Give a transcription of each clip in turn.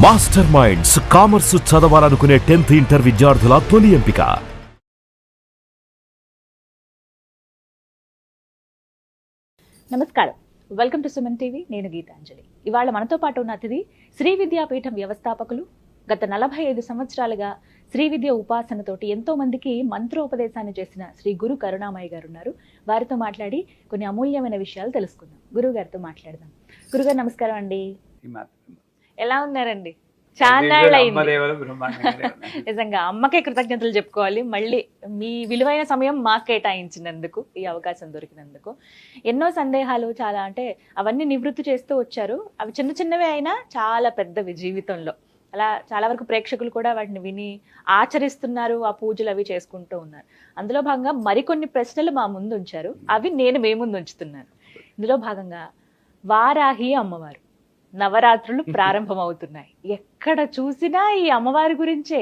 Master minds commerce చదవాలనుకునే 10th inter విద్యార్థుల తొలి ఎంపిక. నమస్కారం, వెల్కమ్ టు సుమన్ టీవీ. నేను గీతాంజలి. ఇవాళ మనతో పాటు ఉన్న అతిథి శ్రీ విద్యాపీఠం వ్యవస్థాపకులు. గత 45 సంవత్సరాలుగా శ్రీ విద్య ఉపాసనతోటి ఎంతో మందికి మంత్రోపదేశాన్ని చేసిన శ్రీ గురు కరుణామయ్య గారు ఉన్నారు. వారితో మాట్లాడి కొన్ని అమూల్యమైన విషయాలు తెలుసుకుందాం. గురువు గారితో మాట్లాడదాం. గురుగారు నమస్కారం అండి. ఎలా ఉన్నారండి? చాలా నిజంగా అమ్మకే కృతజ్ఞతలు చెప్పుకోవాలి. మళ్ళీ మీ విలువైన సమయం మాకు కేటాయించినందుకు, ఈ అవకాశం దొరికినందుకు. ఎన్నో సందేహాలు చాలా అంటే అవన్నీ నివృత్తి చేస్తూ వచ్చారు. అవి చిన్న చిన్నవే అయినా చాలా పెద్దవి జీవితంలో. అలా చాలా వరకు ప్రేక్షకులు కూడా వాటిని విని ఆచరిస్తున్నారు, ఆ పూజలు అవి చేసుకుంటూ ఉన్నారు. అందులో భాగంగా మరికొన్ని ప్రశ్నలు మా ముందు ఉంచారు, అవి నేను మీ ముందు ఉంచుతున్నాను. ఇందులో భాగంగా వారాహి అమ్మవారు నవరాత్రులు ప్రారంభమవుతున్నాయి. ఎక్కడ చూసినా ఈ అమ్మవారి గురించే.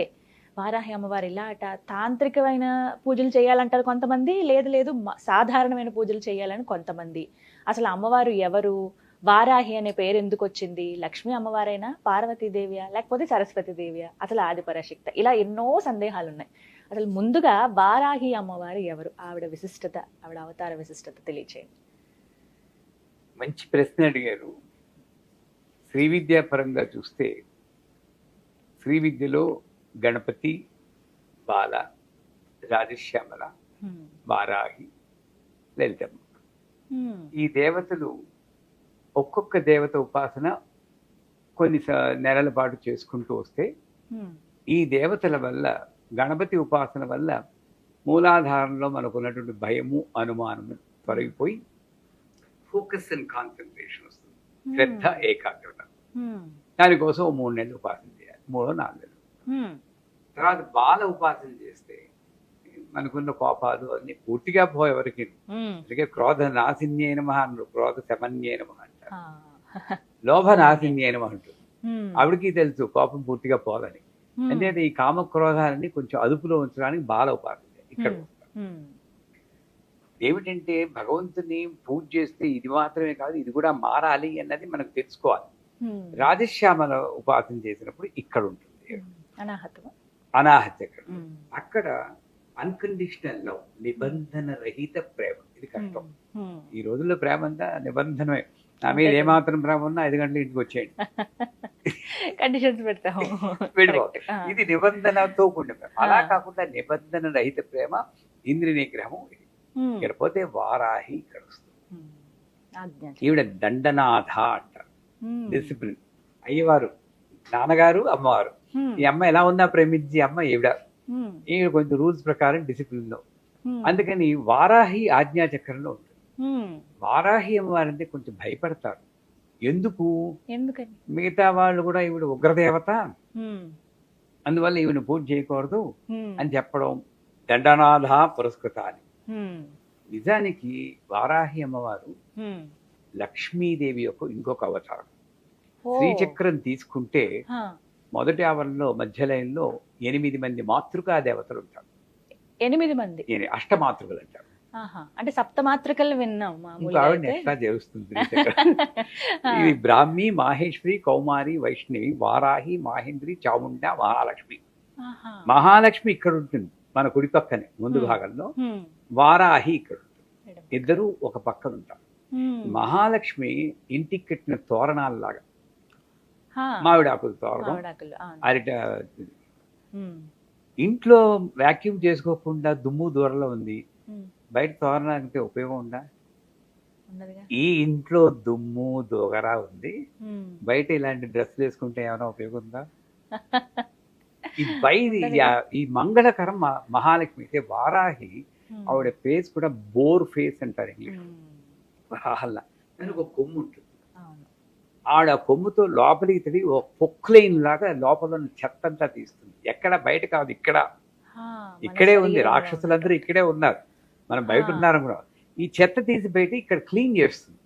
వారాహి అమ్మవారు ఇలా అట తాంత్రికమైన పూజలు చేయాలంటారు కొంతమంది, లేదు సాధారణమైన పూజలు చేయాలని కొంతమంది. అసలు అమ్మవారు ఎవరు? వారాహి అనే పేరు ఎందుకు వచ్చింది? లక్ష్మీ అమ్మవారైనా, పార్వతీదేవియా, లేకపోతే సరస్వతీదేవియా, అసలు ఆదిపరాశక్తి? ఇలా ఎన్నో సందేహాలు ఉన్నాయి. అసలు ముందుగా వారాహి అమ్మవారు ఎవరు? ఆవిడ విశిష్టత, ఆవిడ అవతార విశిష్టత తెలియచేయండి. మంచి ప్రశ్న అడిగారు. శ్రీ విద్యా పరంగా చూస్తే శ్రీ విద్యలో గణపతి, బాల, రాజశ్యామల, వారాహి, లలితమ్మ, ఈ దేవతలు ఒక్కొక్క దేవత ఉపాసన కొన్ని నెలల పాటు చేసుకుంటూ వస్తే ఈ దేవతల వల్ల, గణపతి ఉపాసన వల్ల మూలాధారంలో మనకున్నటువంటి భయము, అనుమానము తొలగిపోయి ఫోకస్ అండ్ కాన్సన్ట్రేషన్ వస్తుంది, శ్రద్ధ, ఏకాగ్రత. దానికోసం 3 నెలలు ఉపాసన చేయాలి, 3-4 నెలలు. తర్వాత బాల ఉపాసన చేస్తే మనకున్న కోపాలు అన్ని పూర్తిగా పోయేవరకు. అందుకే క్రోధ నాశిన్యే నమః అన్నారు, క్రోధ శమన్యే నమః అంటారు, లోభ నాశిన్యే నమః అంటారు. ఆవిడికి తెలుసు కోపం పూర్తిగా పోదని. అంటే ఈ కామక్రోధాలని కొంచెం అదుపులో ఉంచడానికి బాల ఉపాసన ఇక్కడ ఏమిటంటే భగవంతుని పూజ చేస్తే ఇది మాత్రమే కాదు, ఇది కూడా మారాలి అన్నది మనకు తెలుసుకోవాలి. రాజశ్యామల ఉపాసన చేసినప్పుడు ఇక్కడ ఉంటుంది అనాహత చక్రం. అక్కడ అన్కండిషనల్ లవ్, నిబంధన రహిత ప్రేమ. ఇది కష్టం ఈ రోజుల్లో. ప్రేమ అంతా నిబంధనమే. నా మీద ఏమాత్రం ప్రేమ ఉన్నా 5 గంటల ఇంటికి వచ్చేయండి, ఇది నిబంధనతో కూడిన ప్రేమ. అలా కాకుండా నిబంధన రహిత ప్రేమ, ఇంద్రియ నిగ్రహము. ఇకపోతే వారాహి ఇక్కడ వస్తుంది. ఈవిడ దండనాథ అంటారు, డిసిప్లిన్. అయ్యవారు నాన్నగారు, అమ్మవారు. ఈ అమ్మ ఎలా ఉన్నా ప్రేమించి అమ్మ ఈవిడ కొంచెం రూల్స్ ప్రకారం డిసిప్లిన్ లో. అందుకని వారాహి ఆజ్ఞాచక్రంలో ఉంటుంది. వారాహి అమ్మవారంటే కొంచెం భయపడతారు. ఎందుకు? మిగతా వాళ్ళు కూడా ఈవిడ ఉగ్రదేవత, అందువల్ల ఈవిడ పూజ చేయకూడదు అని చెప్పడం, దండనాథ పురస్కృత అని. నిజానికి వారాహి అమ్మవారు లక్ష్మీదేవి యొక్క ఇంకొక అవతారం. శ్రీచక్రం తీసుకుంటే మొదటి ఆవరణలో మధ్య లైన్లో 8 మంది మాతృకా దేవతలు ఉంటారు. 8 మంది అష్టమాతృకలు అంటారు. అంటే సప్తమాతృకలు విన్నాం. ఎట్లా చేస్తుంది ఇది? బ్రాహ్మి, మాహేశ్వరి, కౌమారి, వైష్ణవి, వారాహి, మాహేంద్రి, చాముండ, మహాలక్ష్మి. మహాలక్ష్మి ఇక్కడ ఉంటుంది మన కుడి పక్కనే ముందు భాగంలో, వారాహి ఇక్కడ ఉంటుంది. ఇద్దరు ఒక పక్కన ఉంటారు. మహాలక్ష్మి ఇంటికి కట్టిన తోరణాలలాగా, మామిడాకులు తోరణం, అరిట. ఇంట్లో వ్యాక్యూమ్ చేసుకోకుండా దుమ్ము దూరంలో ఉంది, బయట తోరణానికి ఉపయోగం ఉందా? ఈ ఇంట్లో దుమ్ము దోగరా ఉంది, బయట ఇలాంటి డ్రెస్సులు వేసుకుంటే ఏమైనా ఉపయోగం ఉందా? ఈ మంగళకరం మహాలక్ష్మి. అయితే వారాహి ఆవిడ ఫేస్ కూడా బోర్ ఫేస్ అంటారు ఇంగ్లీష్. దానికి ఒక కొమ్ము ఉంటుంది. ఆవిడ కొమ్ముతో లోపలికి తిరిగి ఒక పొక్లైన్ లాగా లోపల చెత్త అంతా తీస్తుంది. ఎక్కడ బయట కాదు, ఇక్కడే ఉంది. రాక్షసులందరూ ఇక్కడే ఉన్నారు, మనం బయట ఉన్నారు కూడా. ఈ చెత్త తీసి బయట ఇక్కడ క్లీన్ చేస్తుంది.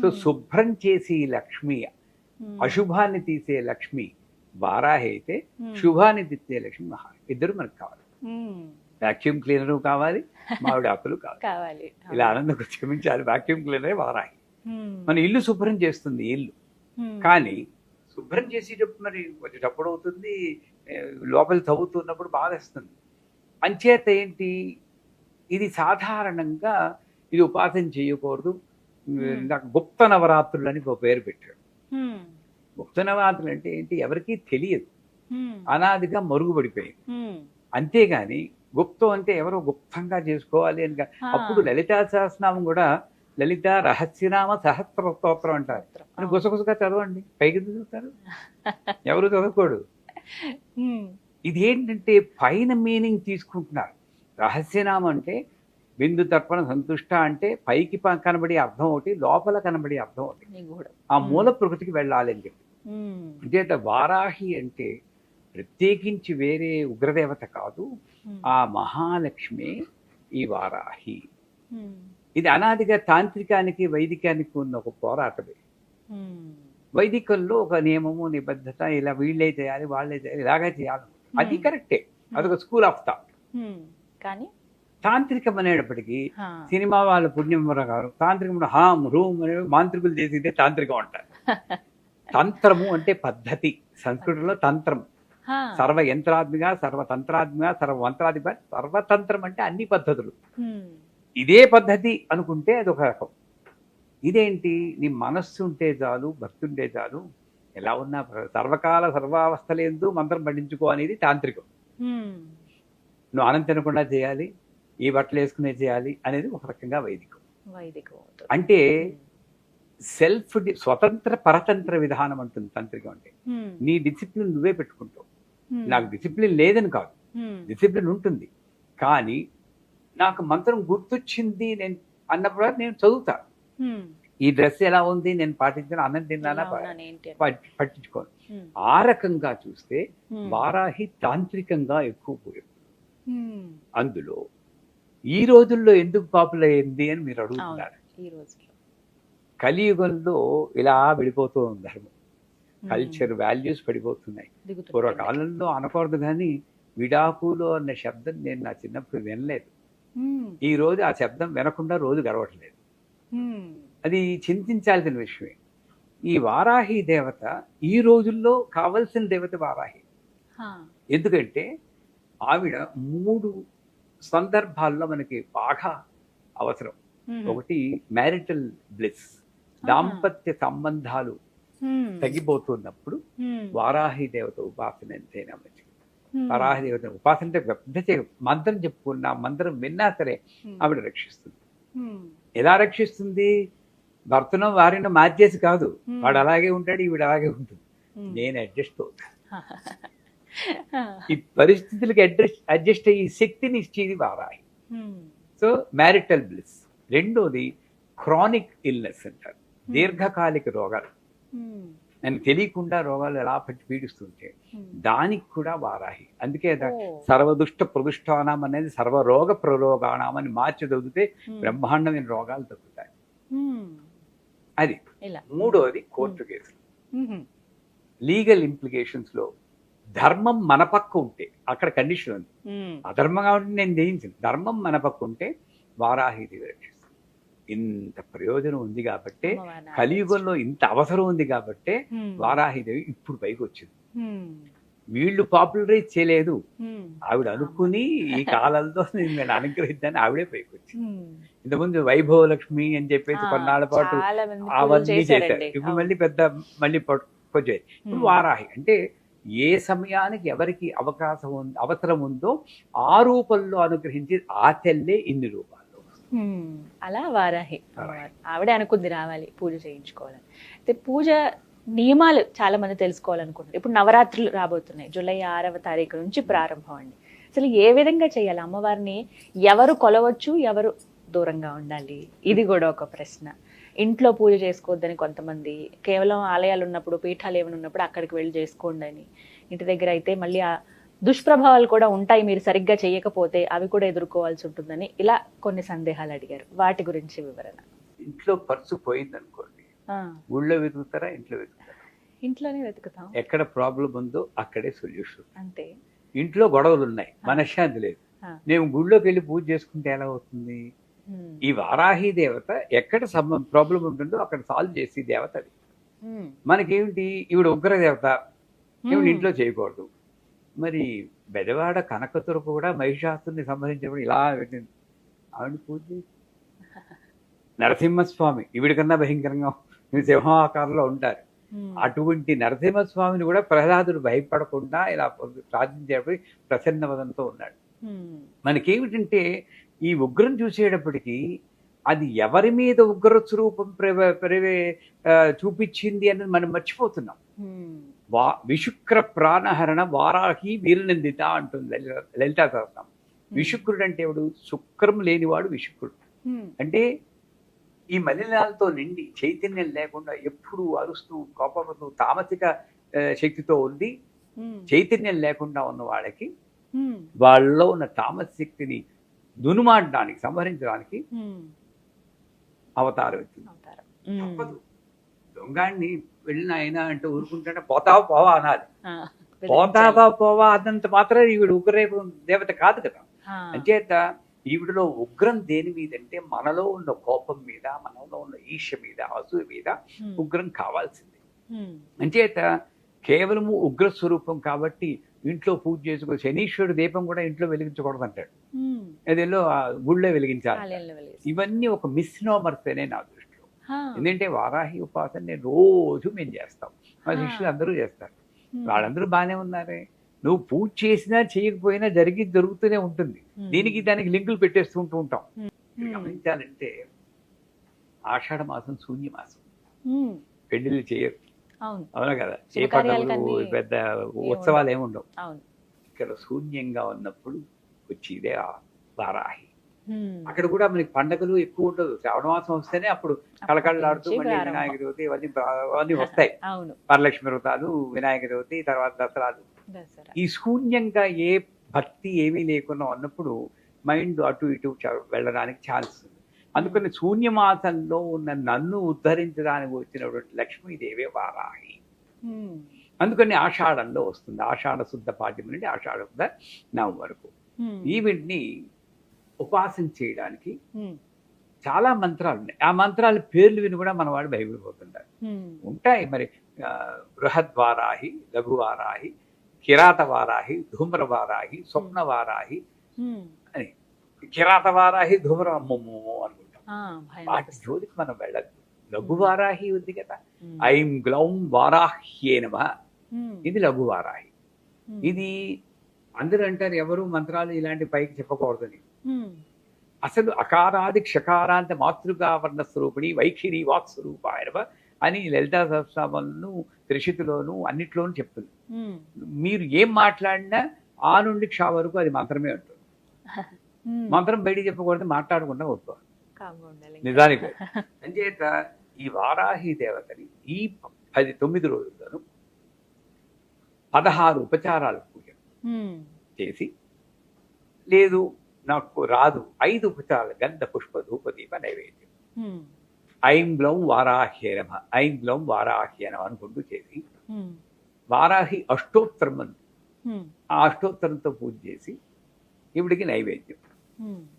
సో శుభ్రం చేసి లక్ష్మి, అశుభాన్ని తీసే లక్ష్మి వారాహి అయితే, శుభాన్ని తీసే లక్ష్మి మహాలక్ష్మి. ఇద్దరు మనకు కావాలి. వాక్యూమ్ క్లీనరు కావాలి, మామిడి ఆకులు కావాలి. ఇలా ఆనందం క్షమించాలి. వాక్యూమ్ క్లీనరే వారాహి. మన ఇల్లు శుభ్రం చేస్తుంది ఇల్లు, కానీ శుభ్రం చేసేటప్పుడు మరి కొంచెం చప్పుడు అవుతుంది, లోపల తవ్వుతున్నప్పుడు బాధేస్తుంది. అంచేత ఏంటి, ఇది సాధారణంగా ఇది ఉపాసన చేయకూడదు. నాకు గుప్త నవరాత్రులు అని ఒక పేరు పెట్టాడు. గుప్త నవరాత్రులు అంటే ఏంటి, ఎవరికీ తెలియదు, అనాదిగా మరుగుపడిపోయింది. అంతేగాని గుప్తం అంటే ఎవరో గుప్తంగా చేసుకోవాలి అని అప్పుడు లలితా సహస్రనామం కూడా లలిత రహస్యనామ సహస్ర స్తోత్రం అంటారు. అని గుసగుసగా చదవండి, పైకి చదువుతారు, ఎవరు చదవకూడదు. ఇది ఏంటంటే పైన మీనింగ్ తీసుకుంటున్నారు. రహస్యనామం అంటే బిందు తర్పణ సంతుష్ట అంటే పైకి కనబడి అర్థం ఒకటి, లోపల కనబడి అర్థం ఒకటి. ఆ మూల ప్రకృతికి వెళ్ళాలి అని చెప్పి. అంటే వారాహి అంటే ప్రత్యేకించి వేరే ఉగ్రదేవత కాదు, ఆ మహాలక్ష్మి ఈ వారాహి. ఇది అనాదిగా తాంత్రికానికి వైదికానికి ఉన్న ఒక పోరాటమే. వైదికంలో ఒక నియమము నిబద్ధత, ఇలా వీళ్ళే చేయాలి వాళ్ళే చేయాలి ఇలాగే చేయాలి, అది కరెక్టే, అదొక స్కూల్ ఆఫ్ థాట్. కానీ తాంత్రికం అనేటప్పటికీ సినిమా వాళ్ళ పుణ్యం గారు తాంత్రికం హామ్ రూమ్ అనే మాంత్రికులు చేసేదే తాంత్రికం అంటారు. తంత్రము అంటే పద్ధతి, సంస్కృతంలో తంత్రం సర్వ యంత్రాత్మిగా సర్వతంత్రాత్మిగా సర్వమంత్రాత్మిగా, సర్వతంత్రం అంటే అన్ని పద్ధతులు. ఇదే పద్ధతి అనుకుంటే అదొక రకం. ఇదేంటి, నీ మనస్సు ఉంటే చాలు, భక్తి ఉంటే చాలు, ఎలా ఉన్నా సర్వకాల సర్వావస్థలందు మంత్రం పండించుకో అనేది తాంత్రికం. నువ్వు ఆనందం తినకుండా చేయాలి, ఈ బట్టలు వేసుకునే చేయాలి అనేది ఒక రకంగా వైదికం. అంటే సెల్ఫ్ స్వతంత్ర పరతంత్ర విధానం అంటుంది తాంత్రికం. అంటే నీ డిసిప్లిన్ నువ్వే పెట్టుకుంటావు. నాకు డిసిప్లిన్ లేదని కాదు, డిసిప్లిన్ ఉంటుంది, కానీ నాకు మంత్రం గుర్తొచ్చింది నేను అన్నప్పుడు నేను చదువుతా. ఈ డ్రెస్ ఎలా ఉంది, నేను పాటించిన అన్నం తిన్నానా పట్టించుకోను. ఆ రకంగా చూస్తే వారాహి తాంత్రికంగా ఎక్కువ పోయింది. అందులో ఈ రోజుల్లో ఎందుకు పాపులర్ అయింది అని మీరు అడుగుతున్నారు. కలియుగంలో ఇలా వెళ్ళిపోతూ ఉంది ధర్మం, కల్చర్ వాల్యూస్ పడిపోతున్నాయి. పూర్వకాలంలో అనకూడదు కానీ విడాకులో అన్న శబ్దం నేను నా చిన్నప్పుడు వినలేదు. ఈ రోజు ఆ శబ్దం వినకుండా రోజు గడవట్లేదు. అది చింతించాల్సిన విషయమే. ఈ వారాహి దేవత ఈ రోజుల్లో కావలసిన దేవత వారాహి. ఎందుకంటే ఆవిడ 3 సందర్భాల్లో మనకి బాగా అవసరం. ఒకటి మ్యారిటల్ బ్లిస్, దాంపత్య సంబంధాలు తగ్గిపోతున్నప్పుడు వారాహి దేవత ఉపాసన ఎంతైనా మంచిది. వారాహి దేవత ఉపాసన అంటే పెద్ద మంత్రం చెప్పుకున్నా, మంత్రం విన్నా సరే ఆవిడ రక్షిస్తుంది. ఎలా రక్షిస్తుంది? భర్తను వారిని మార్చేసి కాదు, వాడు అలాగే ఉంటాడు, ఈవిడ అలాగే ఉంటుంది, నేను అడ్జస్ట్ అవుతాను. ఈ పరిస్థితులకి అడ్జస్ట్ అయ్యి శక్తిని ఇచ్చేది వారాహి. So marital bliss. రెండోది క్రానిక్ ఇల్నెస్ అంటారు, దీర్ఘకాలిక రోగాలు, నేను తెలియకుండా రోగాలు ఎలా పట్టి పీడిస్తుంటే దానికి కూడా వారాహి. అందుకే సర్వదుష్ట ప్రదుష్టానం అనేది సర్వరోగ ప్రరోగాణం అని మార్చి చదివితే బ్రహ్మాండమైన రోగాలు తగ్గుతాయి. అది. మూడోది కోర్టు కేసులు, లీగల్ ఇంప్లికేషన్స్ లో ధర్మం మన పక్క ఉంటే అక్కడ కండిషన్ ఉంది. అధర్మంగా ఉంటే నేను జయించింది, ధర్మం మన పక్క ఉంటే వారాహిదేవి రక్షిస్తుంది. ఇంత ప్రయోజనం ఉంది కాబట్టి, కలియుగంలో ఇంత అవసరం ఉంది కాబట్టి వారాహిదేవి ఇప్పుడు పైకి వచ్చింది. వీళ్ళు పాపులరైజ్ చేయలేదు, ఆవిడ అనుకుని ఈ కాలంలో నేను అనుగ్రహిద్దాన్ని ఆవిడే పైకి వచ్చింది. ఇంతకుముందు వైభవ లక్ష్మి అని చెప్పేసి కొన్నాళ్ళ పాటు అవన్నీ చేశారు. ఇప్పుడు మళ్ళీ కొంచెం ఇప్పుడు వారాహి అంటే ఏ సమయానికి ఎవరికి అవసరం ఉందో ఆ రూపంలో అనుగ్రహించి ఆ తెల్లే ఇన్ని రూపాల్లో. అలా వారాహి ఆవిడే అనుకుంది రావాలి పూజ చేయించుకోవాలని. అయితే పూజ నియమాలు చాలా మంది తెలుసుకోవాలనుకుంటున్నారు. ఇప్పుడు నవరాత్రులు రాబోతున్నాయి, జూలై 6వ తారీఖు నుంచి ప్రారంభం అండి. అసలు ఏ విధంగా చేయాలి? అమ్మవారిని ఎవరు కొలవచ్చు, ఎవరు దూరంగా ఉండాలి? ఇది కూడా ఒక ప్రశ్న. ఇంట్లో పూజ చేసుకోవద్దని కొంతమంది, కేవలం ఆలయాలు ఉన్నప్పుడు, పీఠాలు ఏమైనా ఉన్నప్పుడు అక్కడికి వెళ్ళి చేసుకోండి అని. ఇంటి దగ్గర అయితే మళ్ళీ ఆ దుష్ప్రభావాలు కూడా ఉంటాయి, మీరు సరిగ్గా చేయకపోతే అవి కూడా ఎదుర్కోవాల్సి ఉంటుందని ఇలా కొన్ని సందేహాలు అడిగారు. వాటి గురించి వివరణ. ఇంట్లో పర్సు పోయింది అనుకోండి, ఊళ్ళో వెతుకుతారా, ఇంట్లో వెతుకుతారా? ఇంట్లోనే వెతుకుతాం. ఎక్కడ ప్రాబ్లం ఉందో అక్కడే సొల్యూషన్. అంతే. ఇంట్లో గొడవలు ఉన్నాయి, మనశ్శాంతి లేదు, నేను గుళ్ళోకి వెళ్ళి పూజ చేసుకుంటే ఎలా అవుతుంది? ఈ వారాహి దేవత ఎక్కడ ప్రాబ్లం ఉంటుందో అక్కడ సాల్వ్ చేసి దేవత అది. మనకేమిటి ఈవిడ ఉగ్రదేవత, ఈవిడ ఇంట్లో చేయకూడదు. మరి బెజవాడ కనకదుర్గ కూడా మహిషాసుని సంబంధించినప్పుడు ఇలా పెట్టింది, ఆవిడ పూజ చేసి. నరసింహస్వామి ఈవిడ కన్నా భయంకరంగా సింహాకారంలో ఉంటారు. అటువంటి నరసింహస్వామిని కూడా ప్రహ్లాదుడు భయపడకుండా ఇలా ప్రార్థించేటప్పుడు ప్రసన్నవదంతో ఉన్నాడు. మనకేమిటంటే ఈ ఉగ్రం చూసేటప్పటికీ అది ఎవరి మీద ఉగ్ర స్వరూపం చూపించింది అన్నది మనం మర్చిపోతున్నాం. విశుక్ర ప్రాణహరణ వారాహి వీరనందిత అంటుంది లలితా సహస్రం. విశుక్రుడు అంటే ఎవడు? శుక్రం లేనివాడు విశుక్రుడు. అంటే ఈ మలినాలతో నిండి చైతన్యం లేకుండా ఎప్పుడు అరుస్తూ కోపడుతూ తామసిక శక్తితో ఉండి చైతన్యం లేకుండా ఉన్న వాళ్ళకి వాళ్ళలో ఉన్న తామస శక్తిని దునుమాడడానికి సంహరించడానికి అవతారం వచ్చింది. తప్పదు. దొంగాడిని వెళ్ళిన ఆయన అంటే ఊరుకుంటే పోతావా పోవా అనాలి. పోతావా పోవా అన్నంత మాత్రం ఈవిడ ఉగ్రరేపు దేవత కాదు కదా. అంచేత ఈవిడలో ఉగ్రం దేని మీద అంటే మనలో ఉన్న కోపం మీద, మనలో ఉన్న ఈర్ష్య మీద, అసూయ మీద ఉగ్రం కావాల్సింది. అంచేత కేవలము ఉగ్ర స్వరూపం కాబట్టి ఇంట్లో పూజ చేసుకో. శనీశ్వరుడు దీపం కూడా ఇంట్లో వెలిగించకూడదు అంటాడు, అదేలో గుళ్ళో వెలిగించాలి. ఇవన్నీ ఒక మిస్నోమర్స్ అనే నా దృష్టిలో. ఎందుకంటే వారాహి ఉపాసన నేను రోజు మేము చేస్తాం, మా శిష్యులు అందరూ చేస్తారు. వాళ్ళందరూ బాగానే ఉన్నారే. నువ్వు పూజ చేసినా చేయకపోయినా జరుగుతూనే ఉంటుంది. దీనికి దానికి లింకులు పెట్టేస్తూ ఉంటాం. గమనించాలంటే ఆషాఢ మాసం శూన్యమాసం, పెళ్లిళ్ళు చేయరు, అవునా కదా. ఏ పండుగలు పెద్ద ఉత్సవాలు ఏముండవు. ఇక్కడ శూన్యంగా ఉన్నప్పుడు వచ్చి ఇదే వారాహి. అక్కడ కూడా మనకి పండుగలు ఎక్కువ ఉండదు. శ్రావణ మాసం వస్తేనే అప్పుడు కళకళలాడుతూ మళ్ళీ వినాయక చవితి ఇవన్నీ వస్తాయి. వరలక్ష్మి వ్రతాలు, వినాయక చవితి, తర్వాత దసరాలు. ఈ శూన్యంగా ఏ భక్తి ఏమీ లేకుండా ఉన్నప్పుడు మైండ్ అటు ఇటు వెళ్ళడానికి ఛాన్స్ ఉంది. అందుకని శూన్యమాసంలో ఉన్న నన్ను ఉద్ధరించడానికి వచ్చినటువంటి లక్ష్మీదేవే వారాహి. అందుకని ఆషాఢంలో వస్తుంది. ఆషాఢ శుద్ధ పాడ్యం నుండి ఆషాఢ శుద్ధ నవం వరకు ఈవిడ్ని ఉపాసన చేయడానికి చాలా మంత్రాలు ఉన్నాయి. ఆ మంత్రాల పేర్లు విని కూడా మన వాడు భయపడిపోతుంటారు. ఉంటాయి మరి, బృహద్వారాహి, లఘువారాహి, కిరాత వారాహి, ధూమ్ర వారాహి, స్వప్న వారాహి అని. కిరాత వారాహి ధూమ్ర అమ్మమ్మో అనుకుంటాం, వాటి జోలికి మనం వెళ్ళద్దు. లఘువారాహి ఉంది కదా, ఐం గ్లౌం వారాహ్యే నమః, ఇది లఘువారాహి. ఇది అందరూ అంటారు ఎవరు మంత్రాలు ఇలాంటి పైకి చెప్పకూడదని. అసలు అకారాది క్షకారాంత మాతృకావర్ణ స్వరూపిణి వైఖిరి వాక్ స్వరూపాయనవ అని లలితా సహస్రనామంలోను, త్రిశతిలోను అన్నిట్లోనూ చెప్తుంది. మీరు ఏం మాట్లాడినా ఆ నుండి క్ష వరకు అది మంత్రమే ఉంటుంది. మంత్రం బయటికి చెప్పకూడదు, మాట్లాడకుండా వస్తుంది నిజానికి. అంచేత ఈ వారాహి దేవతని ఈ 9 రోజుల్లోనూ 16 ఉపచారాలు పూజ చేసి, లేదు నాకు రాదు 5 ఉపచారాలు గంధ పుష్ప ధూప దీప నైవేద్యం, ఐం గ్లౌం వారాహ్యే నమః, ఐం గ్లౌం వారాహ్యే నమః అనుకుంటూ చేసి వారాహి అష్టోత్తరం అని ఆ అష్టోత్తరంతో పూజ చేసి ఈవిడికి నైవేద్యం.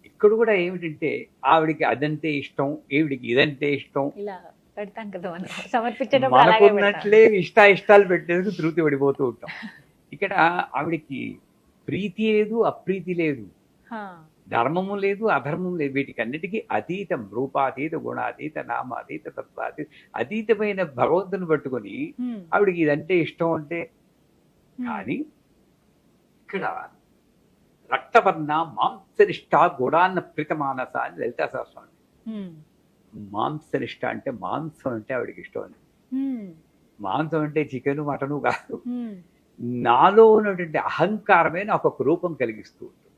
ఇక్కడ కూడా ఏమిటంటే ఆవిడికి అదంటే ఇష్టం, ఈవిడికి ఇదంటే ఇష్టం, మనకున్నట్లే ఇష్టాలు పెట్టేందుకు తృప్తి పడిపోతూ ఉంటాం. ఇక్కడ ఆవిడికి ప్రీతి లేదు, అప్రీతి లేదు, ధర్మము లేదు, అధర్మం లేదు, వీటికి అన్నిటికీ అతీతం, రూపాతీత, గుణాతీత, నామాతీత, తత్వాతీత, అతీతమైన భగవంతుని పట్టుకొని ఆవిడికి ఇదంటే ఇష్టం అంటే. కానీ ఇక్కడ రక్తవర్ణ మాంసనిష్ట గుడాన్న ప్రీతమానస అని లలితా సహస్రం. మాంసనిష్ట అంటే మాంసం అంటే ఆవిడికి ఇష్టం అని. మాంసం అంటే చికెన్ మటను కాదు, నాలో ఉన్నటువంటి అహంకారమే నాకు ఒక రూపం కలిగిస్తూ ఉంటుంది.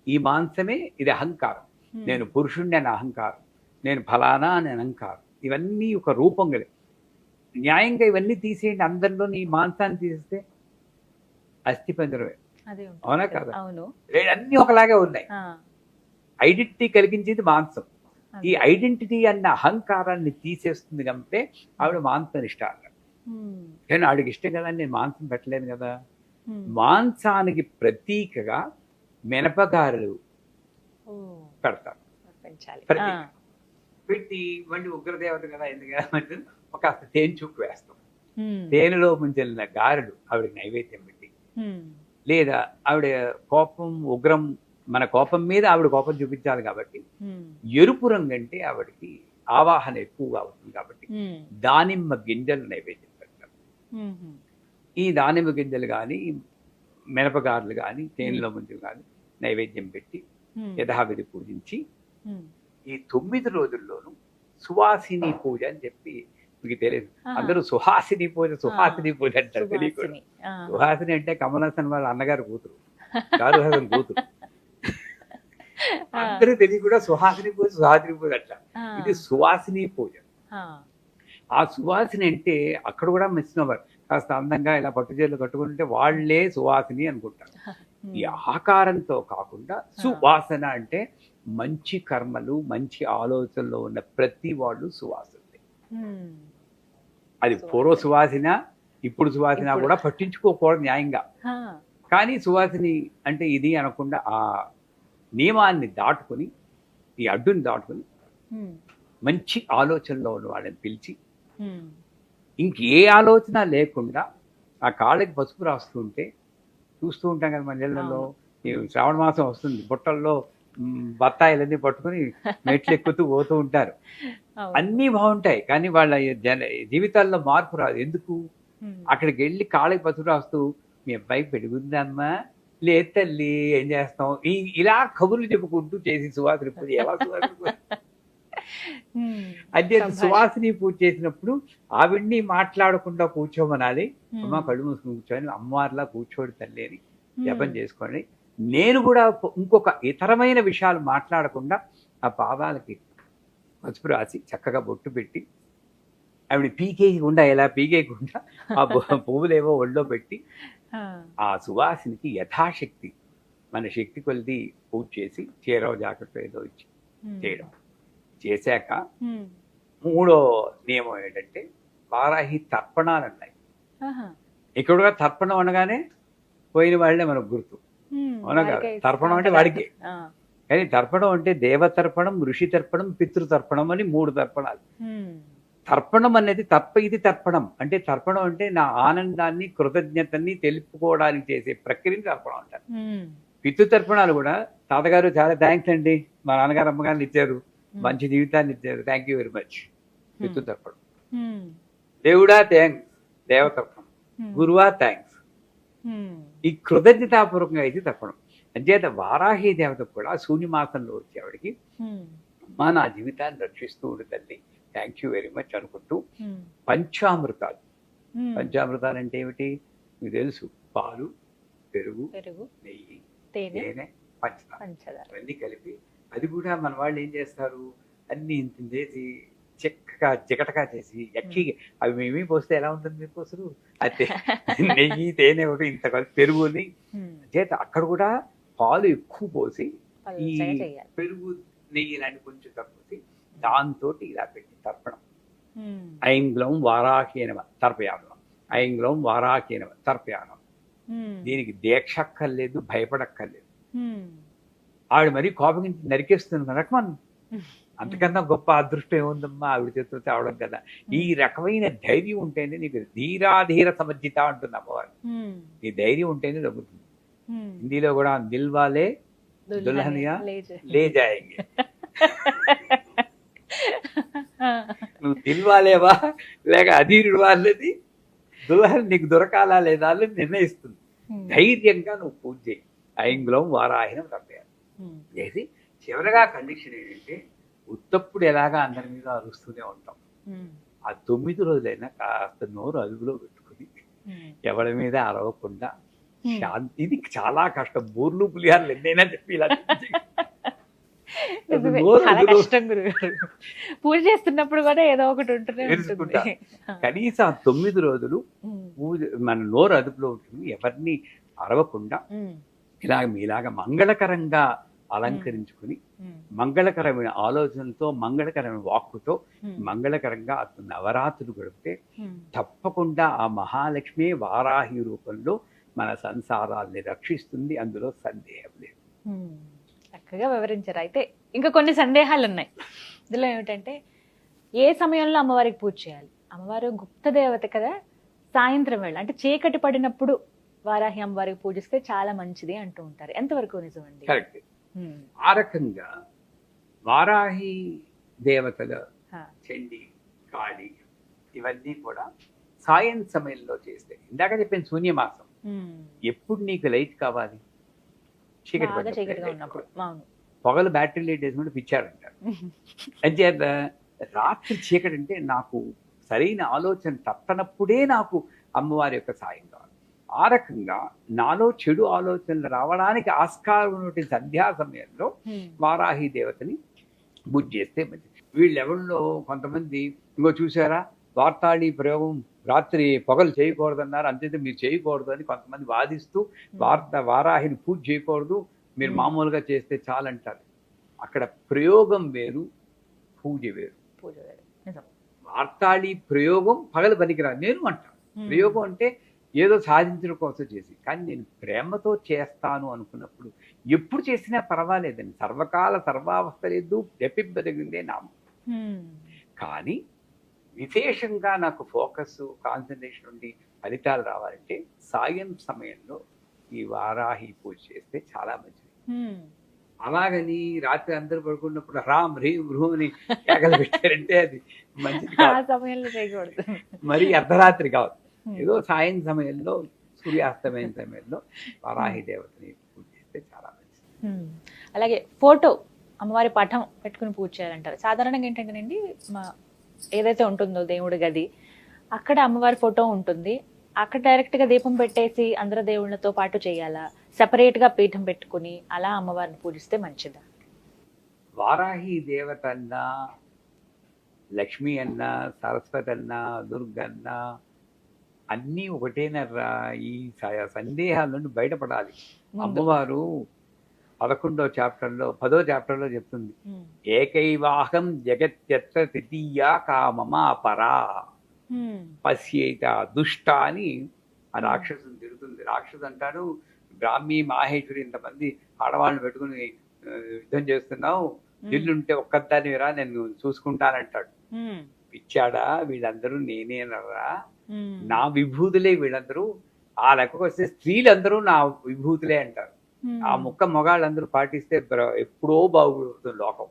ఈ మాంసమే ఇది అహంకారం, నేను పురుషుణ్ణి అని అహంకారం, నేను ఫలానా అని అహంకారం, ఇవన్నీ ఒక రూపం కలిగి. న్యాయంగా ఇవన్నీ తీసేయండి, అందరిలో ఈ మాంసాన్ని తీసేస్తే అస్థిపంజరమే, అవునా కదా. అన్ని ఒకలాగే ఉన్నాయి. ఐడెంటిటీ కలిగించేది మాంసం. ఈ ఐడెంటిటీ అన్న అహంకారాన్ని తీసేస్తుంది కాబట్టి ఆవిడ మాంసనిష్ట అన్నాడు. కానీ ఆవిడకి ఇష్టం కదా, నేను మాంసం పెట్టలేను కదా. మాంసానికి ప్రతీకగా మినపగారెలు పెడతారు. పెట్టి వండి ఉగ్రదేవత కదా, ఎందుకంటే కాస్త తేనె చుక్కు వేస్తాం. తేనెలో ముంచెల్లిన గారెలు ఆవిడ నైవేద్యం పెట్టి, లేదా ఆవిడ కోపం ఉగ్రం, మన కోపం మీద ఆవిడ కోపం చూపించాలి కాబట్టి ఎరుపు రంగు అంటే ఆవిడకి ఆవాహన ఎక్కువగా అవుతుంది కాబట్టి దానిమ్మ గింజలు నైవేద్యం పెడతారు. ఈ దానిమ్మ గింజలు కానీ మినపగారులు కానీ తేనెలో ముందు కానీ నైవేద్యం పెట్టి యథావిధి పూజించి ఈ 9 రోజుల్లోనూ సువాసిని పూజ అని చెప్పి మీకు తెలియదు, అందరూ సుహాసిని పూజ అంటారు. తెలియకూడదు. సుహాసిని అంటే కమల్ హాసన్ వాళ్ళ అన్నగారు కూతురు, షారుఖ్ కూతురు. అందరూ తెలియ కూడా సుహాసిని పూజ అంటారు. ఇది సువాసిని పూజ. ఆ సువాసిని అంటే అక్కడ కూడా మిస్నోవర్, కాస్త అందంగా ఇలా పట్టుచీరలు కట్టుకుంటే వాళ్లే సువాసిని అనుకుంటారు. ఈ ఆకారంతో కాకుండా సువాసన అంటే మంచి కర్మలు మంచి ఆలోచనలో ఉన్న ప్రతి వాళ్ళు సువాసనలే. అది పూర్వ సువాసన ఇప్పుడు సువాసన కూడా పట్టించుకోకూడదు న్యాయంగా. కానీ సువాసిని అంటే ఇది అనకుండా ఆ నియమాన్ని దాటుకుని, ఈ అడ్డుని దాటుకుని మంచి ఆలోచనలో ఉన్న వాళ్ళని పిలిచి ఇంకే ఆలోచన లేకుండా ఆ కాళ్ళకి పసుపు రాస్తుంటే చూస్తూ ఉంటాం కదా మన ఇళ్లలో. శ్రావణ మాసం వస్తుంది, బుట్టల్లో బత్తాయిలన్నీ పట్టుకుని మెట్లు ఎక్కుతూ పోతూ ఉంటారు. అన్నీ బాగుంటాయి కానీ వాళ్ళ జీవితాల్లో మార్పు రాదు. ఎందుకు? అక్కడికి వెళ్ళి కాళ్ళకి పసుపు రాస్తూ మీ అబ్బాయి పెరుగుందమ్మా, లేదు తల్లి ఏం చేస్తాం, ఇలా కబుర్లు చెప్పుకుంటూ చేసి సువాసిని పూజ ఎలా సువాసిని అంటే సువాసిని పూజ చేసినప్పుడు ఆవిడ్ని మాట్లాడకుండా కూర్చోమనాలి. అమ్మ కళ్ళు మూసుకుని కూర్చొని అమ్మవారిలా కూర్చోడు తల్లి అని జపం చేసుకోండి. నేను కూడా ఇంకొక ఇతరమైన విషయాలు మాట్లాడకుండా ఆ పాదాలకి పసుపు రాసి చక్కగా బొట్టు పెట్టి ఆవిడ పీకేయకుండా ఎలా పీకేయకుండా ఆ పువ్వులేవో ఒళ్ళో పెట్టి ఆ సువాసినికి యథాశక్తి మన శక్తి కొలిది పూజ చేసి చీరవ జాకెట్ ఏదో ఇచ్చి చేయడం. చేశాక మూడో నియమం ఏంటంటే వారాహి తర్పణాలు ఉన్నాయి. ఇక్కడ తర్పణం అనగానే పోయిన వాళ్ళే మనకు గుర్తు, అవునా కదా? తర్పణం అంటే వాడికి. కానీ తర్పణం అంటే దేవతర్పణం, ఋషి తర్పణం, పితృతర్పణం అని 3 తర్పణాలు. తర్పణం అనేది ఇది తర్పణం అంటే, తర్పణం అంటే నా ఆనందాన్ని కృతజ్ఞతని తెలుపుకోవడానికి చేసే ప్రక్రియని తర్పణం అంటారు. పితృతర్పణాలు కూడా తాతగారు చాలా థ్యాంక్స్ అండి, మా నాన్నగారు అమ్మగారిని ఇచ్చారు, మంచి జీవితాన్ని ఇచ్చారు, థ్యాంక్ యూ వెరీ మచ్, పితృతర్పణం. దేవుడా థ్యాంక్స్, దేవతర్పణం. గురువా థ్యాంక్స్. ఈ కృతజ్ఞతాపూర్వకంగా అయితే తర్పణం. అంచేత వారాహి దేవత కూడా శూన్యమాసంలో వచ్చేవాడికి అమ్మా నా జీవితాన్ని రక్షిస్తూ ఉండు తల్లి, థ్యాంక్ యూ వెరీ మచ్ అనుకుంటూ పంచామృతాలు. పంచామృతాలు అంటే ఏమిటి మీకు తెలుసు, పాలు, పెరుగు, నెయ్యి, తేనె, పంచదార అవన్నీ కలిపి, అది కూడా మన వాళ్ళు ఏం చేస్తారు, అన్ని ఇంత చేసి చెక్కగా జిగటగా చేసి ఎక్కి అవి మేమీ పోస్తే ఎలా ఉంటుంది మీకు అసలు, అయితే నెయ్యి తేనె ఒకటి ఇంత కలిపి పెరుగుని చేత అక్కడ కూడా పాలు ఎక్కువ పోసి ఈ పెరుగు నెయ్యి లాంటి కొంచెం తక్కువ దాంతో ఇలా పెట్టి తర్పణం. ఐంగ్లం వారాహీనమ తర్పయానం, ఐంగ్లం వారాహీనమ తర్పయానం. దీనికి దీక్షక్కర్లేదు, భయపడక్కర్లేదు. ఆవిడ మరీ కోపగించి నరికేస్తుంది రకమన్, అంతకన్నా గొప్ప అదృష్టం ఏముందమ్మా ఆవిడ చేతితో తేవడం కదా. ఈ రకమైన ధైర్యం ఉంటేనే నీకు ధీరాధీర సమర్జిత అంటుంది అమ్మవారు. ఈ ధైర్యం ఉంటేనే తగ్గుతుంది. హిందీలో కూడా దిల్వాలే దుల్హనియా లే జాయేంగే. నువ్వు దిల్వాలేవా లేక అధీరుడు వాళ్ళది దుల్హన్ నీకు దొరకాలా లేదా అని నిర్ణయిస్తుంది. ధైర్యంగా నువ్వు పూజ చేయి. ఐంగ్లం వారాహినం తప్పేయాలి చేసి చివరగా కండిషన్ ఏంటంటే, ఉత్తప్పుడు ఎలాగా అందరి మీద అరుస్తూనే ఉంటాం, ఆ 9 రోజులైనా కాస్త నోరు అదుపులో పెట్టుకుని ఎవరి మీద అరవకుండా శాంతి. ఇది చాలా కష్టం, బూర్లు పులిహార్లు ఎన్నైనా చెప్పి ఇలా పూజ చేస్తున్నప్పుడు కూడా ఏదో ఒకటి ఉంటుంది. కనీసం ఆ 9 రోజులు పూజ మన నోరు అదుపులో ఉంటుంది, ఎవరిని అరవకుండా మీలాగా మంగళకరంగా అలంకరించుకుని మంగళకరమైన ఆలోచనలతో మంగళకరమైన వాక్కుతో మంగళకరంగా నవరాత్రులు గడిపితే తప్పకుండా ఆ మహాలక్ష్మి వారాహి రూపంలో మన సంసారాల్ని రక్షిస్తుంది, అందులో సందేహం లేదు. చక్కగా వివరించారు. అయితే ఇంకా కొన్ని సందేహాలు ఉన్నాయి. ఇందులో ఏమిటంటే, ఏ సమయంలో అమ్మవారికి పూజ చేయాలి, అమ్మవారు గుప్త దేవత కదా, సాయంత్రం వేళ అంటే చీకటి పడినప్పుడు వారాహి అమ్మవారికి పూజిస్తే చాలా మంచిది అంటూ ఉంటారు. ఎంతవరకు నిజం అండి? కరెక్ట్. ఆ రకంగా వారాహి దేవతల చండి, కాళి ఇవన్నీ కూడా సాయం సమయంలో చేస్తే, ఇందాక చెప్పిన శూన్యమాసం ఎప్పుడు నీకు లైట్ కావాలి? చీకటిగా ఉన్నప్పుడు. పొగలు బ్యాటరీ లైట్ వేసుకుంటే పిచ్చాడంటారు. అంచేత రాత్రి చీకటి అంటే నాకు సరైన ఆలోచన తప్పనప్పుడే నాకు అమ్మవారి యొక్క సాయం కావాలి. ఆ రకంగా నాలో చెడు ఆలోచనలు రావడానికి ఆస్కారం ఉన్నటువంటి సంధ్యా సమయంలో వారాహి దేవతని పూజ చేస్తే మంచిది. వీళ్ళెవరిలో కొంతమంది ఇంకో చూసారా, వార్తాళి ప్రయోగం రాత్రి పొగలు చేయకూడదన్నారు, అంతేతే మీరు చేయకూడదు అని కొంతమంది వాదిస్తూ వారాహిని పూజ చేయకూడదు, మీరు మామూలుగా చేస్తే చాలంటారు. అక్కడ ప్రయోగం వేరు, పూజ వేరు. వార్తాళి ప్రయోగం పగలు పనికిరాదు నేను అంటాను. ప్రయోగం అంటే ఏదో సాధించడం కోసం చేసి, కానీ నేను ప్రేమతో చేస్తాను అనుకున్నప్పుడు ఎప్పుడు చేసినా పర్వాలేదండి. సర్వకాల సర్వావస్థ లేదు, జపింపదగిందే నామం. కానీ విశేషంగా నాకు ఫోకస్, కాన్సన్ట్రేషన్ ఉండి ఫలితాలు రావాలంటే సాయం సమయంలో ఈ వారాహి పూజ చేస్తే చాలా మంచిది. అలాగని రాత్రి అందరూ పడుకున్నప్పుడు రామ్ హ్రీం భ్రూమ్ అని కేకలు పెట్టారంటే అది మంచిది కాదు. మరి అర్ధరాత్రి కాదు, ఏదో సాయం సమయంలో సూర్యాస్తమైన సమయంలో వారాహి దేవతని పూజ చేస్తే చాలా మంచిది. అలాగే ఫోటో అమ్మవారి పటం పెట్టుకుని పూజ చేయాలంటారు. సాధారణంగా ఏంటంటేనండి, ఏదైతే ఉంటుందో దేవుడి గది, అక్కడ అమ్మవారి ఫోటో ఉంటుంది, అక్కడ డైరెక్ట్ గా దీపం పెట్టేసి అందరు దేవుళ్ళతో పాటు చేయాలా, సెపరేట్ గా పీఠం పెట్టుకుని అలా అమ్మవారిని పూజిస్తే మంచిదా? వారాహి దేవత అన్నా, లక్ష్మి అన్నా, సరస్వతి అన్నా, దుర్గన్న అన్నీ ఒకటేనర్రా. ఈ సందేహాల నుండి బయటపడాలి. అమ్మవారు 11వ చాప్టర్లో 10వ చాప్టర్లో చెప్తుంది, ఏకైవాహం జగత్యత్ర తృతీయా కామమా పరా పశ్యేత దుష్ట అని ఆ రాక్షసుని తిరుగుతుంది. రాక్షసు అంటాడు, బ్రాహ్మీ మాహేశ్వరి ఇంతమంది ఆడవాళ్ళని పెట్టుకుని యుద్ధం చేస్తున్నావు, ఇల్లుంటే ఒక్కదాన్ని రా నేను చూసుకుంటానంటాడు. పిచ్చాడా, వీళ్ళందరూ నేనేనరా, నా విభూతులే వీళ్ళందరూ. ఆ లెక్కకు వస్తే స్త్రీలందరూ నా విభూతులే అంటారు. ఆ ముక్క మొగాళ్ళందరూ పాటిస్తే ఎప్పుడో బాగుపడుతుంది లోకం.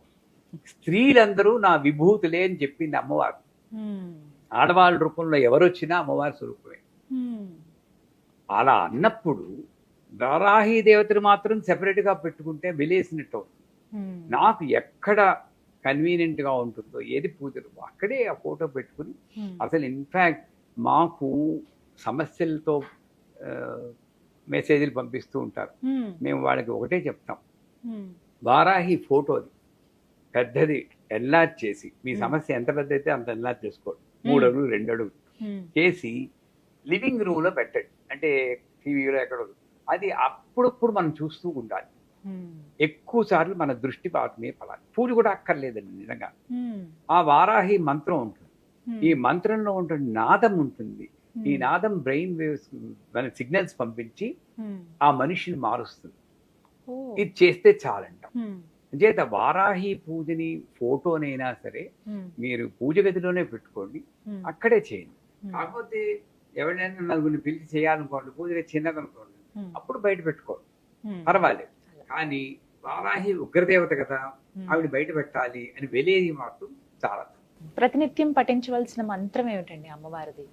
స్త్రీలందరూ నా విభూతులే అని చెప్పింది అమ్మవారు. ఆడవాళ్ళ రూపంలో ఎవరొచ్చినా అమ్మవారి స్వరూపమే. అలా అన్నప్పుడు వారాహి దేవతను మాత్రం సెపరేట్ గా పెట్టుకుంటే వెలేసినట్టు అవుతుంది. నాకు ఎక్కడ కన్వీనియంట్ గా ఉంటుందో, ఏది పూజలు అక్కడే ఆ ఫోటో పెట్టుకుని, అసలు ఇన్ఫాక్ట్ మాకు సమస్యలతో మెసేజ్లు పంపిస్తూ ఉంటారు. మేము వాళ్ళకి ఒకటే చెప్తాం, వారాహి ఫోటోది పెద్దది ఎన్లార్జ్ చేసి, మీ సమస్య ఎంత పెద్ద అయితే అంత ఎన్లార్జ్ చేసుకోండి, 3 అడుగులు 2 అడుగులు చేసి లివింగ్ రూమ్ లో పెట్టండి. అంటే టీవీలో ఎక్కడో అది అప్పుడప్పుడు మనం చూస్తూ ఉండాలి. ఎక్కువ సార్లు మన దృష్టి వాటినే పడాలి. పూజ కూడా అక్కర్లేదండి నిజంగా. ఆ వారాహి మంత్రం ఉంటుంది, ఈ మంత్రంలో ఉంటుంది నాదం ఉంటుంది. ఈ నాదం బ్రెయిన్ వేవ్స్ మన సిగ్నల్స్ పంపించి ఆ మనిషిని మారుస్తుంది. ఇది చేస్తే చాలంటాం. చేత వారాహి పూజని ఫోటోనైనా సరే మీరు పూజ గదిలోనే పెట్టుకోండి, అక్కడే చేయండి. కాకపోతే ఎవరైనా నలుగురిని పిలిచి చేయాలనుకోండి, పూజ గది చిన్నదనుకోండి, అప్పుడు బయట పెట్టుకోండి, పర్వాలేదు. కానీ వారాహి ఉగ్రదేవత కదా, ఆవిడ బయట పెట్టాలి అని వెలేది మాత్రం చాలా. ప్రతినిత్యం పఠించవలసిన మంత్రం ఏమిటండి అమ్మవారిది?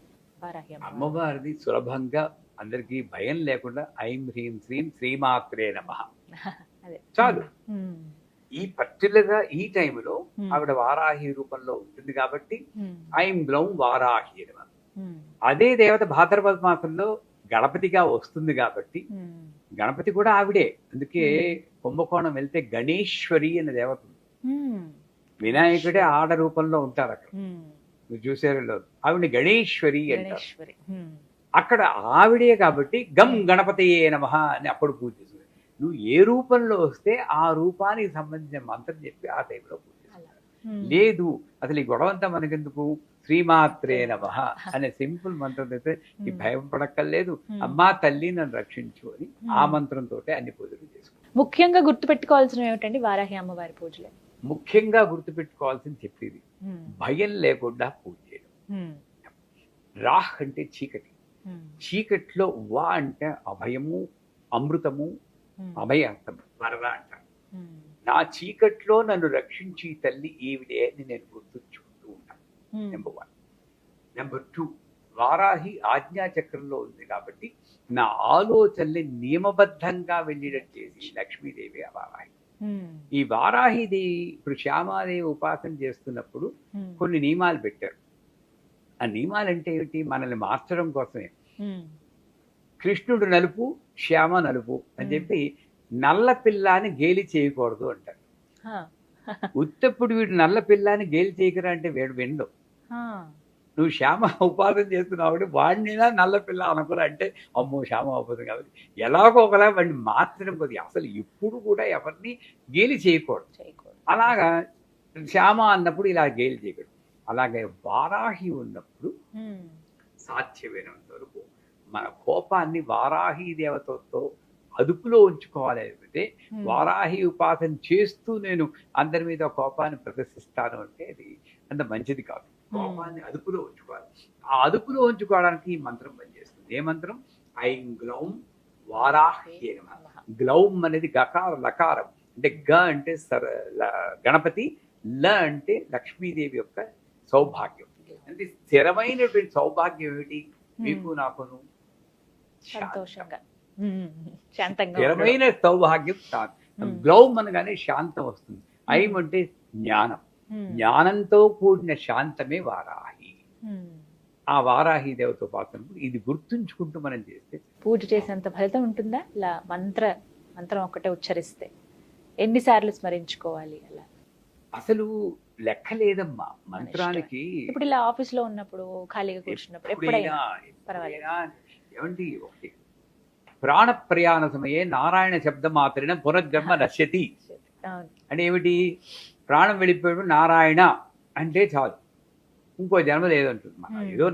అమ్మవారిది సులభంగా అందరికి భయం లేకుండా ఐం హ్రీం శ్రీం శ్రీమాత్రే నమః చాలు. ఈ పర్టికులర్ గా ఈ టైంలో ఆవిడ వారాహి రూపంలో ఉంటుంది కాబట్టి ఐం గ్లౌం వారాహి నమః. అదే దేవత భాద్రపద మాసంలో గణపతిగా వస్తుంది కాబట్టి గణపతి కూడా ఆవిడే. అందుకే కుంభకోణం వెళ్తే గణేశ్వరి అనే దేవత ఉంది. వినాయకుడే ఆడ రూపంలో ఉంటారు అక్కడ, మీరు చూసారు. ఆవిడ గణేశ్వరి అంటారు. అక్కడ ఆవిడే కాబట్టి గం గణపతియే నమః అని అప్పుడు పూజ చేస్తుంది. నువ్వు ఏ రూపంలో వస్తే ఆ రూపానికి సంబంధించిన మంత్రం చెప్పి ఆ టైంలో పూజ చేస్తారు. లేదు అసలు ఈ గొడవంతా మనకెందుకు, శ్రీమాత్రే నమః అనే సింపుల్ మంత్రం అయితే ఈ భయం పడక్కర్లేదు. అమ్మా తల్లి నన్ను రక్షించు అని ఆ మంత్రంతో అన్ని పూజలు చేసుకో. ముఖ్యంగా గుర్తుపెట్టుకోవాల్సిన ఏమిటండి వారాహి అమ్మవారి పూజలో? ముఖ్యంగా గుర్తుపెట్టుకోవాల్సింది చెప్పేది, భయం లేకుండా పూజ చేయడం. రాహ్ అంటే చీకటి, చీకట్లో వా అంటే అభయము, అమృతము, అభయార్థం, వరద అంటారు. నా చీకట్లో నన్ను రక్షించి తల్లి ఈవిడే అని నేను గుర్తుంచుకుంటూ ఉంటాను. నెంబర్ 1. నెంబర్ 2, వారాహి ఆజ్ఞాచక్రంలో ఉంది కాబట్టి నా ఆలోచనల్ని నియమబద్ధంగా వెళ్ళేటట్టు చేసి లక్ష్మీదేవి ఆ వారాహి. ఈ వారాహిదేవి ఇప్పుడు శ్యామాదేవి ఉపాసన చేస్తున్నప్పుడు కొన్ని నియమాలు పెట్టారు. ఆ నియమాలు అంటే ఏమిటి? మనల్ని మార్చడం కోసమే. కృష్ణుడు నలుపు, శ్యామ నలుపు అని చెప్పి నల్ల పిల్లాని గేలి చేయకూడదు అంటారు. ఉత్తప్పుడు వీడు నల్ల పిల్లాని గేలి చేయకరా అంటే వీడు విండు. నువ్వు శ్యామ ఉపాసన చేస్తున్నావు వాడినినా నల్ల పిల్ల అనుకురా అంటే అమ్మో శ్యామ ఉపాసన కాబట్టి ఎలాగో ఒకలా వాడిని మార్చడం కొద్ది. అసలు ఎప్పుడు కూడా ఎవరిని గేలి చేయకూడదు. అలాగా శ్యామ అన్నప్పుడు ఇలా గేలి చేయకూడదు. అలాగే వారాహి ఉన్నప్పుడు సాధ్యమైనంత వరకు మన కోపాన్ని వారాహి దేవతతో అదుపులో ఉంచుకోవాలి. అయితే వారాహి ఉపాసన చేస్తూ నేను అందరి మీద కోపాన్ని ప్రదర్శిస్తాను అంటే అది అంత మంచిది కాదు. కోపాన్ని అదుపులో ఉంచుకోవాలి. ఆ అదుపులో ఉంచుకోవడానికి ఈ మంత్రం పనిచేస్తుంది. ఏ మంత్రం? ఐం గ్లౌం వారాహ్యే నమః. గ్లౌం అనేది గకార లకారం అంటే గ అంటే గణపతి, ల అంటే లక్ష్మీదేవి యొక్క సౌభాగ్యం. అంటే స్థిరమైనటువంటి సౌభాగ్యం ఏమిటి? మీకు నాకును సంతోషంగా స్థిరమైన సౌభాగ్యం. గ్లౌమ్ అనగానే శాంతం వస్తుంది. ఐం అంటే జ్ఞానం, జ్ఞానంతో కూడిన శాంతమే వారాహి. ఆ వారాహి దేవత ఉపాసనకు ఇది గుర్తుంచుకుంటూ మనం చేస్తే పూజ చేసేంత ఫలితం ఉంటుందా? ఇలా మంత్రం ఒక్కటే ఉచ్చరిస్తే ఎన్నిసార్లు స్మరించుకోవాలి? అలా అసలు లెక్క లేదమ్మా మంత్రానికి. ఇప్పుడు ఇలా ఆఫీస్ లో ఉన్నప్పుడు, ఖాళీగా కూర్చున్నప్పుడు, ఎప్పుడైనా ఏమండి, ఒకటి ప్రాణ ప్రయాణ సమయే నారాయణ శబ్ద మాత్రమే పునర్జన్మ నశ్యతి అంటే ఏమిటి? ప్రాణం వెళ్ళిపోయాడు నారాయణ అంటే చాలు, ఇంకో జన్మ లేదంటుంది. మనం ఏదో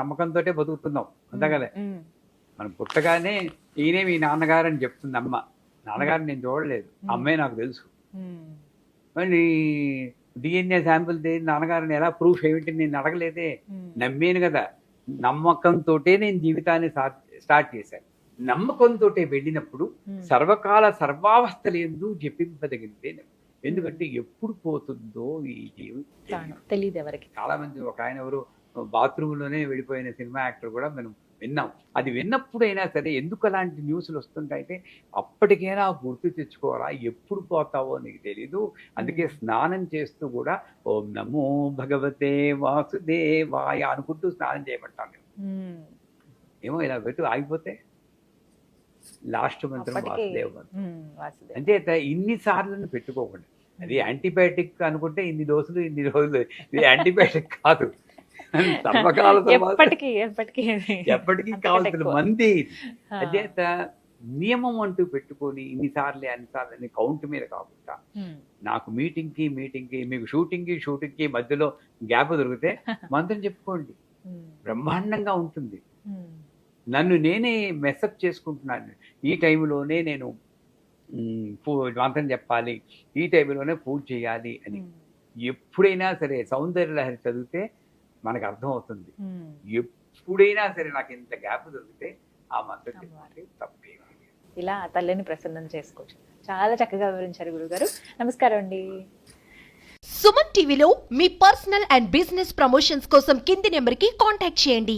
నమ్మకంతో బతుకుతున్నాం అంతే కదా. మనం పుట్టగానే ఈయనే మీ నాన్నగారు అని చెప్తుంది అమ్మ. నాన్నగారిని నేను చూడలేదు, అమ్మే నాకు తెలుసు. మళ్ళీ డిఎన్ఏ శాంపుల్ నాన్నగారిని ఎలా ప్రూఫ్ ఏమిటి నేను అడగలేదే, నమ్మేను కదా. నమ్మకంతో నేను జీవితాన్ని స్టార్ట్ చేశాను. నమ్మకంతో వెళ్ళినప్పుడు సర్వకాల సర్వావస్థలు ఎందు జపింపదగితే. ఎందుకంటే ఎప్పుడు పోతుందో ఈ జీవితం తెలియదు ఎవరికి. చాలా మంది, ఒక ఆయన ఎవరు బాత్రూంలోనే వెళ్ళిపోయిన సినిమా యాక్టర్ కూడా మనం విన్నాం. అది విన్నప్పుడైనా సరే ఎందుకు అలాంటి న్యూస్లు వస్తుంటాయంటే అప్పటికైనా గుర్తు తెచ్చుకోవాలా, ఎప్పుడు పోతావో నీకు తెలీదు. అందుకే స్నానం చేస్తూ కూడా ఓం నమో భగవతే వాసుదేవాయ అనుకుంటూ స్నానం చేయమంటాం మేము. ఏమో ఇలా పెట్టు ఆగిపోతే లాస్ట్ మంత్రం వాసుదేవ మంత్రం. అంటే ఇన్నిసార్లు పెట్టుకోకుండా. అది యాంటీబయాటిక్ అనుకుంటే ఇన్ని డోసులు ఇన్ని రోజులు, ఇది యాంటీబయాటిక్ కాదు. ఎప్పటికీ కావాల్సిన మంది. అదేత నియమం అంటూ పెట్టుకొని ఇన్నిసార్లు అన్నిసార్లు అని కౌంట్ మీద కాకుండా నాకు మీటింగ్ కి మీకు షూటింగ్ కి మధ్యలో గ్యాప్ దొరికితే మంత్రం చెప్పుకోండి, బ్రహ్మాండంగా ఉంటుంది. నన్ను నేనే మెసప్ చేసుకుంటున్నాను. ఈ టైంలోనే నేను మంత్రం చెప్పాలి, ఈ టైంలోనే పూజ చేయాలి అని. ఎప్పుడైనా సరే సౌందర్య లహరి చదివితే మనకు అర్థం అవుతుంది. ఎప్పుడైనా సరే నాకు ఇంత గ్యాప్ దొరికితే ఆ మంత్రం చెప్పాలి, తప్పే. ఇలా తల్లిని ప్రసన్నం చేసుకోవచ్చు. చాలా చక్కగా వివరించారు గురుగారు. నమస్కారం అండి. సుమన్ టీవీలో మీ పర్సనల్ అండ్ బిజినెస్ ప్రమోషన్స్ కోసం కింది నెంబర్కి కాంటాక్ట్ చేయండి.